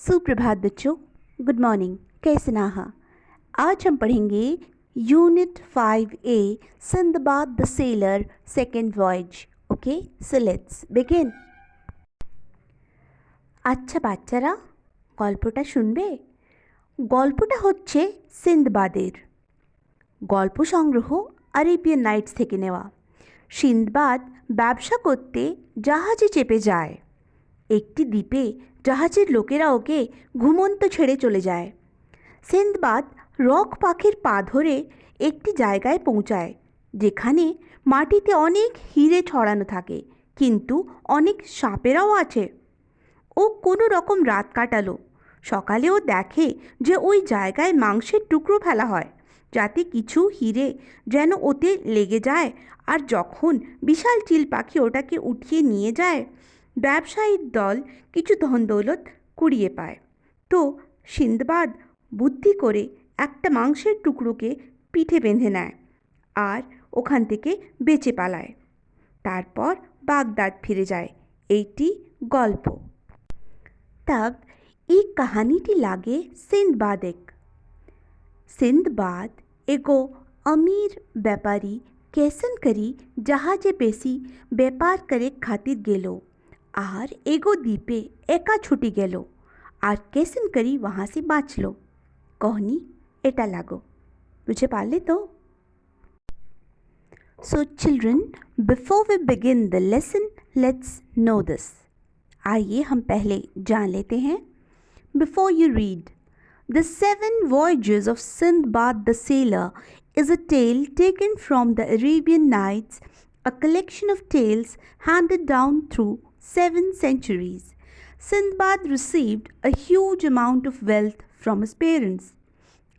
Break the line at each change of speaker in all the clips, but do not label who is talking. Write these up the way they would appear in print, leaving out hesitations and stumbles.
सुप्रभात बच्चों, good morning. कैसे नाहा? आज हम पढ़ेंगे unit 5A Sinbad the seller second voyage. Okay, so let's begin. আচ্ছা বাচ্চারা, গল্পটা শুনবে? গল্পটা হচ্ছে সিন্দবাদের। গল্প সংগ্রহ আরেবিয়ান নাইটস থেকে নেওয়া। সিন্দবাদ ব্যবসা করতে জাহাজে চেপে যায়। একটি দ্বীপে জাহাজের লোকেরা ওকে ঘুমন্ত ছেড়ে চলে যায়। সিন্দবাদ রক পাখির পা ধরে একটি জায়গায় পৌঁছায় যেখানে মাটিতে অনেক হিরে ছড়ানো থাকে, কিন্তু অনেক সাপেরাও আছে। ও কোনো রকম রাত কাটালো। সকালে ও দেখে যে ওই জায়গায় মাংসের টুকরো ফেলা হয় যাতে কিছু হিরে যেন ওতে লেগে যায়, আর যখন বিশাল চিল পাখি ওটাকে উঠিয়ে নিয়ে যায় ব্যবসায়ীর দল কিছু ধন দৌলত কুড়িয়ে পায়। তো সিন্দবাদ বুদ্ধি করে একটা মাংসের টুকরোকে পিঠে বেঁধে নেয় আর ওখান থেকে বেঁচে পালায়। তারপর বাগদাদ ফিরে যায়। এইটি গল্প। तब এই কাহিনীটি লাগে সিন্দবাদেক। সিন্দবাদ এগো अमीर व्यापारी कैसन करी जहाजे बेसी व्यापार करे खातिर गेलो আর एगो দ্বীপে একা ছুটি গেল আর कैसन करी वहाँ से बाँचलो। कहनी এটা লাগো। বুঝে পারলে তো? So children, before we begin the lesson, let's know this. आइए हम पहले जान लेते हैं। Before you read, The Seven Voyages of Sindbad the Sailor is a tale taken from the Arabian Nights, a collection of tales handed down through 7 centuries. Sindbad received a huge amount of wealth from his parents.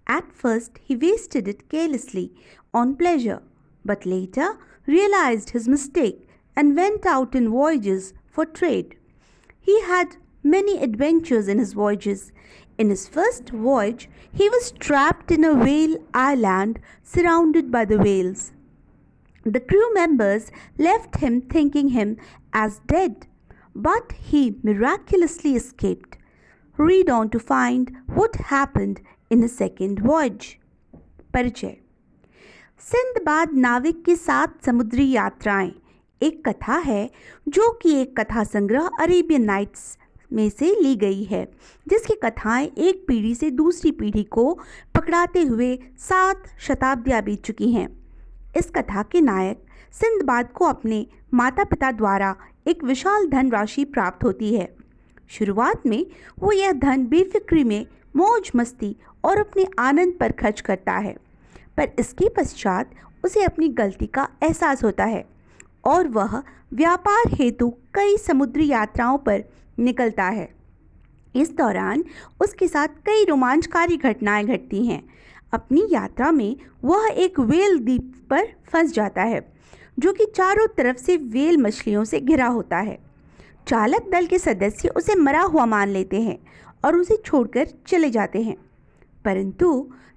At first, he wasted it carelessly on pleasure, but later realized his mistake and went out in voyages for trade. He had many adventures in his voyages. In his first voyage, he was trapped in a whale island surrounded by the whales. The crew members left him thinking him as dead, but he miraculously escaped. Read on to find what happened in his second voyage. परिचय। Sinbad नाविक की 7 समुद्री यात्राएं एक कथा है जो कि एक कथा संग्रह अरेबियन नाइट्स में से ली गई है, जिसकी कथाएं एक पीढ़ी से दूसरी पीढ़ी को पकड़ाते हुए 7 शताब्दियां बीत चुकी हैं। इस कथा के नायक सिंदबाद को अपने माता पिता द्वारा एक विशाल धनराशि प्राप्त होती है। शुरुआत में वो यह धन बेफिक्री में मौज मस्ती और अपने आनंद पर खर्च करता है, पर इसके पश्चात उसे अपनी गलती का एहसास होता है और वह व्यापार हेतु कई समुद्री यात्राओं पर निकलता है। इस दौरान उसके साथ कई रोमांचकारी घटनाएं घटती हैं। अपनी यात्रा में वह एक वेल द्वीप पर फंस जाता है जो कि चारों तरफ से वेल मछलियों से घिरा होता है। चालक दल के सदस्य उसे मरा हुआ मान लेते हैं और उसे छोड़कर चले जाते हैं, परंतु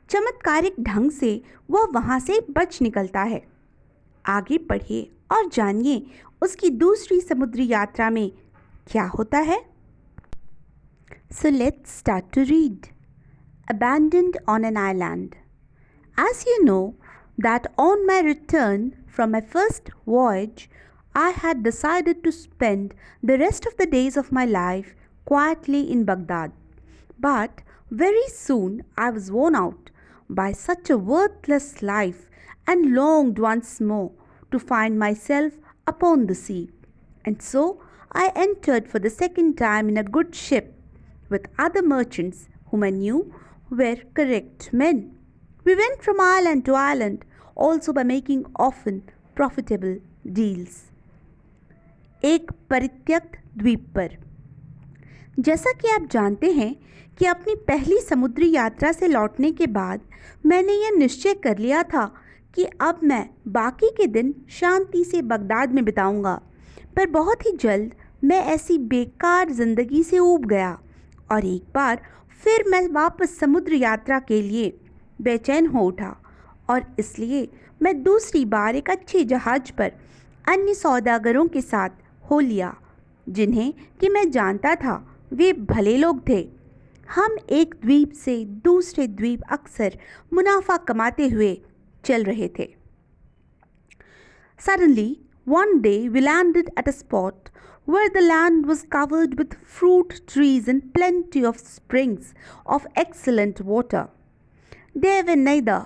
चमत्कारिक ढंग से वह वहाँ से बच निकलता है। आगे पढ़िए और जानिए उसकी दूसरी समुद्री यात्रा में क्या होता है। So let's start to read. Abandoned on an island. As you know that on my return from my first voyage, I had decided to spend the rest of the days of my life quietly in Baghdad. But very soon I was worn out by such a worthless life and longed once more to find myself upon the sea. And so I entered for the second time in a good ship with other merchants whom I knew were correct men. We went from island to island, also by making often profitable deals. एक परित्यक्त द्वीप पर। जैसा कि आप जानते हैं कि अपनी पहली समुद्री यात्रा से लौटने के बाद मैंने यह निश्चय कर लिया था कि अब मैं बाकी के दिन शांति से बगदाद में बिताऊंगा, पर बहुत ही जल्द मैं ऐसी बेकार ज़िंदगी से ऊब गया और एक बार फिर मैं वापस समुद्र यात्रा के लिए बेचैन हो उठा, और इसलिए मैं दूसरी बार एक अच्छे जहाज़ पर अन्य सौदागरों के साथ हो लिया, जिन्हें कि मैं जानता था वे भले लोग थे। हम एक द्वीप से दूसरे द्वीप अक्सर मुनाफा कमाते हुए चल रहे थे. Suddenly, one day we landed at a spot where the land was covered with fruit trees and plenty of springs of excellent water. There were neither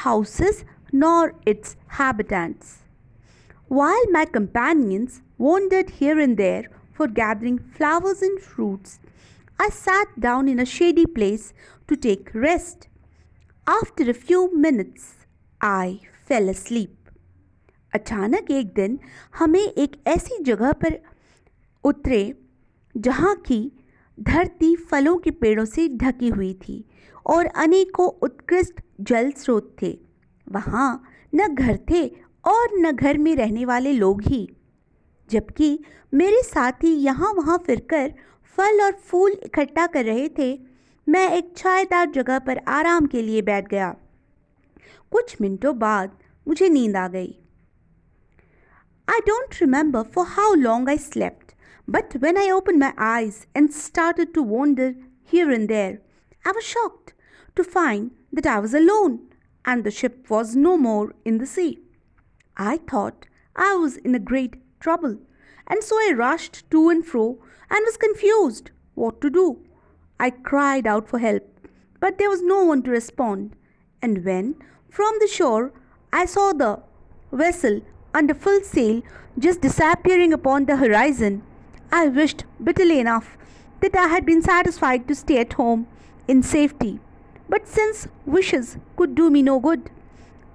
houses nor its inhabitants. While my companions wandered here and there for gathering flowers and fruits, I sat down in a shady place to take rest. After a few minutes, I fell asleep. अचानक एक दिन हमें एक ऐसी जगह पर उतरे जहाँ की धरती फलों के पेड़ों से ढकी हुई थी और अनेकों उत्कृष्ट जल स्रोत थे. वहाँ न घर थे और न घर में रहने वाले लोग ही, जबकि मेरे साथी यहाँ वहाँ फिरकर फल और फूल इकट्ठा कर रहे थे. मैं एक छायादार जगह पर आराम के लिए बैठ गया. कुछ मिनटों बाद मुझे नींद आ गई. I don't remember for how long I slept, but when I opened my eyes and started to wander here and there, I was shocked to find that I was alone and the ship was no more in the sea. I thought I was in a great trouble, and so I rushed to and fro and was confused what to do. I cried out for help, but there was no one to respond. And when, from the shore, I saw the vessel under full sail just disappearing upon the horizon, I wished bitterly enough that I had been satisfied to stay at home in safety. But since wishes could do me no good,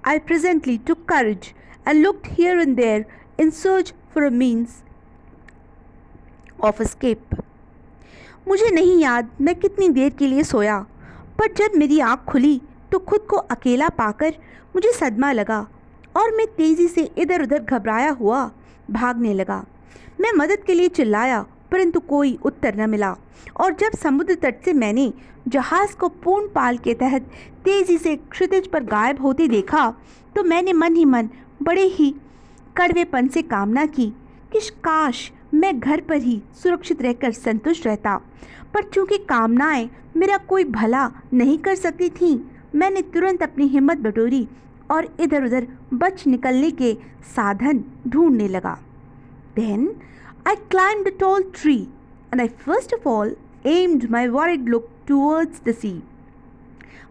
I presently took courage and looked here and there in search for a means of escape. मुझे नहीं याद मैं कितनी देर के लिए सोया, पर जब मेरी आँख खुली तो खुद को अकेला पाकर मुझे सदमा लगा और मैं तेज़ी से इधर उधर घबराया हुआ भागने लगा. मैं मदद के लिए चिल्लाया, परंतु कोई उत्तर न मिला. और जब समुद्र तट से मैंने जहाज़ को पूर्ण पाल के तहत तेज़ी से क्षितिज पर गायब होते देखा, तो मैंने मन ही मन बड़े ही कड़वेपन से कामना की कि काश मैं घर पर ही सुरक्षित रहकर संतुष्ट रहता. पर चूंकि कामनाएं मेरा कोई भला नहीं कर सकती थीं, मैंने तुरंत अपनी हिम्मत बटोरी और इधर उधर बच निकलने के साधन ढूंढने लगा. Then I climbed a tall tree and I first of all aimed my worried look towards the sea,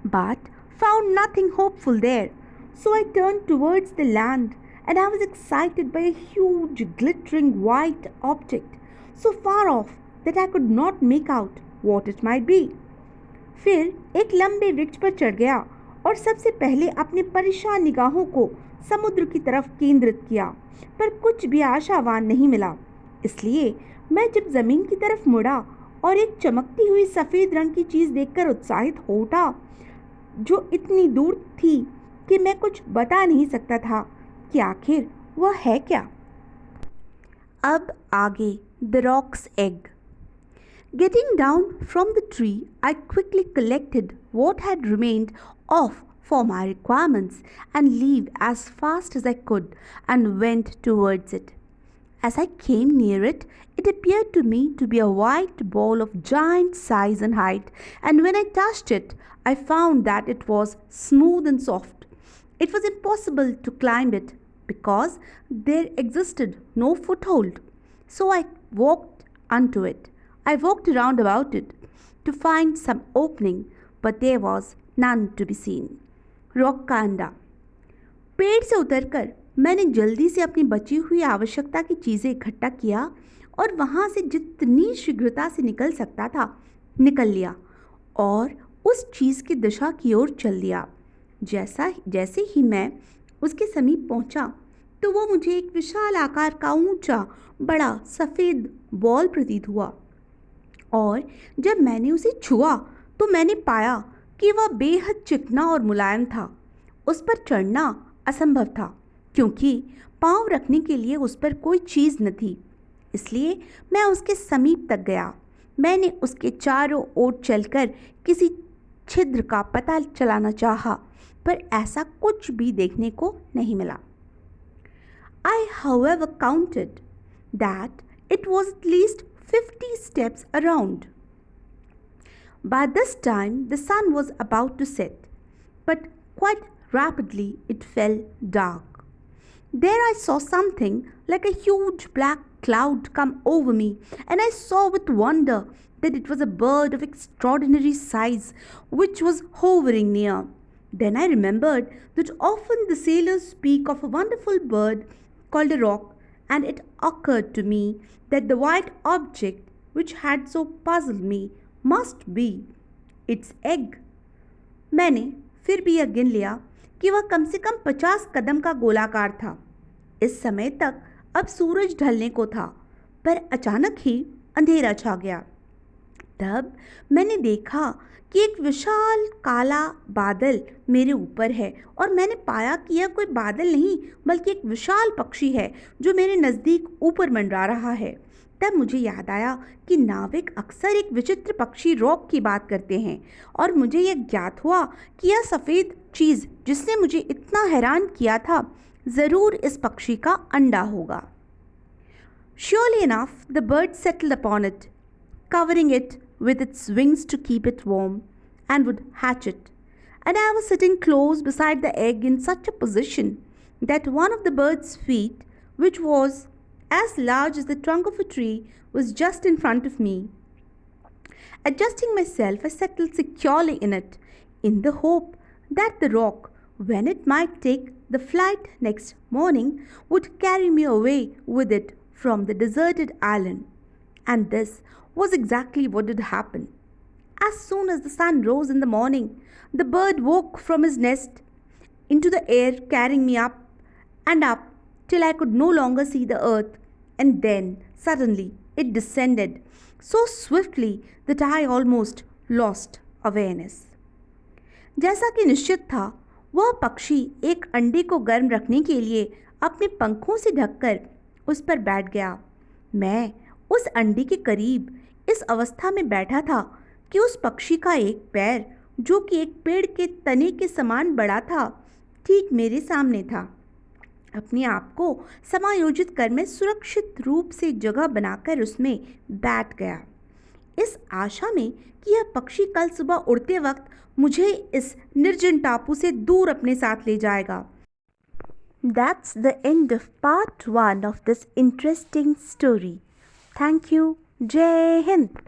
but found nothing hopeful there. So I turned towards the land and I was excited by a huge glittering white object so far off that I could not make out what it might be. फिर एक लंबे वृक्ष पर चढ़ गया और सबसे पहले अपनी परेशान निगाहों को समुद्र की तरफ केंद्रित किया, पर कुछ भी आशावान नहीं मिला. इसलिए मैं जब ज़मीन की तरफ मुड़ा और एक चमकती हुई सफ़ेद रंग की चीज़ देखकर उत्साहित हो उठा, जो इतनी दूर थी कि मैं कुछ बता नहीं सकता था कि आखिर वह है क्या. अब आगे the rocks egg. Getting down from the tree, I quickly collected what had remained of for my requirements and leaped as fast as I could and went towards it. As I came near it, it appeared to me to be a white ball of giant size and height, and when I touched it, I found that it was smooth and soft. It was impossible to climb it because there existed no foothold. So I walked unto it. I walked around about it to find some opening, but there was none to be seen. Rock का अंडा. पेड़ से उतरकर मैंने जल्दी से अपनी बची हुई आवश्यकता की चीज़ें इकट्ठा किया और वहाँ से जितनी शीघ्रता से निकल सकता था निकल लिया और उस चीज़ की दिशा की ओर चल दिया. जैसे ही मैं उसके समीप पहुँचा तो वो मुझे एक विशाल आकार का ऊंचा बड़ा सफ़ेद बॉल प्रतीत हुआ, और जब मैंने उसे छुआ तो मैंने पाया कि वह बेहद चिकना और मुलायम था. उस पर चढ़ना असंभव था क्योंकि पाँव रखने के लिए उस पर कोई चीज़ न थी. इसलिए मैं उसके समीप तक गया. मैंने उसके चारों ओर चलकर किसी छिद्र का पता चलाना चाहा, पर ऐसा कुछ भी देखने को नहीं मिला. I, however, counted that it was at least 50 steps around. By this time, the sun was about to set, but quite rapidly it fell dark. There I saw something like a huge black cloud come over me, and I saw with wonder that it was a bird of extraordinary size which was hovering near. Then I remembered that often the sailors speak of a wonderful bird called a roc, and it occurred to me that the white object which had so puzzled me must be its egg. मैंने फिर भी यह गिन लिया कि वह कम से कम 50 कदम का गोलाकार था। इस समय तक अब सूरज ढलने को था, पर अचानक ही अंधेरा छा गया। तब मैंने देखा कि एक विशाल काला बादल मेरे ऊपर है, और मैंने पाया कि यह कोई बादल नहीं बल्कि एक विशाल पक्षी है जो मेरे नज़दीक ऊपर मंडरा रहा है। तब मुझे याद आया कि नाविक अक्सर एक विचित्र पक्षी रॉक की बात करते हैं, और मुझे यह ज्ञात हुआ कि यह सफ़ेद चीज़ जिसने मुझे इतना हैरान किया था ज़रूर इस पक्षी का अंडा होगा। Surely enough, the bird settled upon it, covering it with its wings to keep it warm, and would hatch it. And I was sitting close beside the egg in such a position that one of the bird's feet, which was as large as the trunk of a tree, was just in front of me. Adjusting myself, I settled securely in it, in the hope that the rock, when it might take the flight next morning, would carry me away with it from the deserted island. And this was exactly what did happen. As soon as the sun rose in the morning, the bird woke from his nest into the air, carrying me up and up till I could no longer see the earth, and then suddenly it descended so swiftly that I almost lost awareness. जैसा कि निश्चित था, वह पक्षी एक अंडे को गर्म रखने के लिए अपने पंखों से ढककर उस पर बैठ गया। मैं उस अंडे के करीब इस अवस्था में बैठा था कि उस पक्षी का एक पैर, जो कि एक पेड़ के तने के समान बड़ा था, ठीक मेरे सामने था। अपने आप को समायोजित कर मैं सुरक्षित रूप से जगह बनाकर उसमें बैठ गया, इस आशा में कि यह पक्षी कल सुबह उड़ते वक्त मुझे इस निर्जन टापू से दूर अपने साथ ले जाएगा। That's the end of part 1 of this interesting story. Thank you. Jai Hind.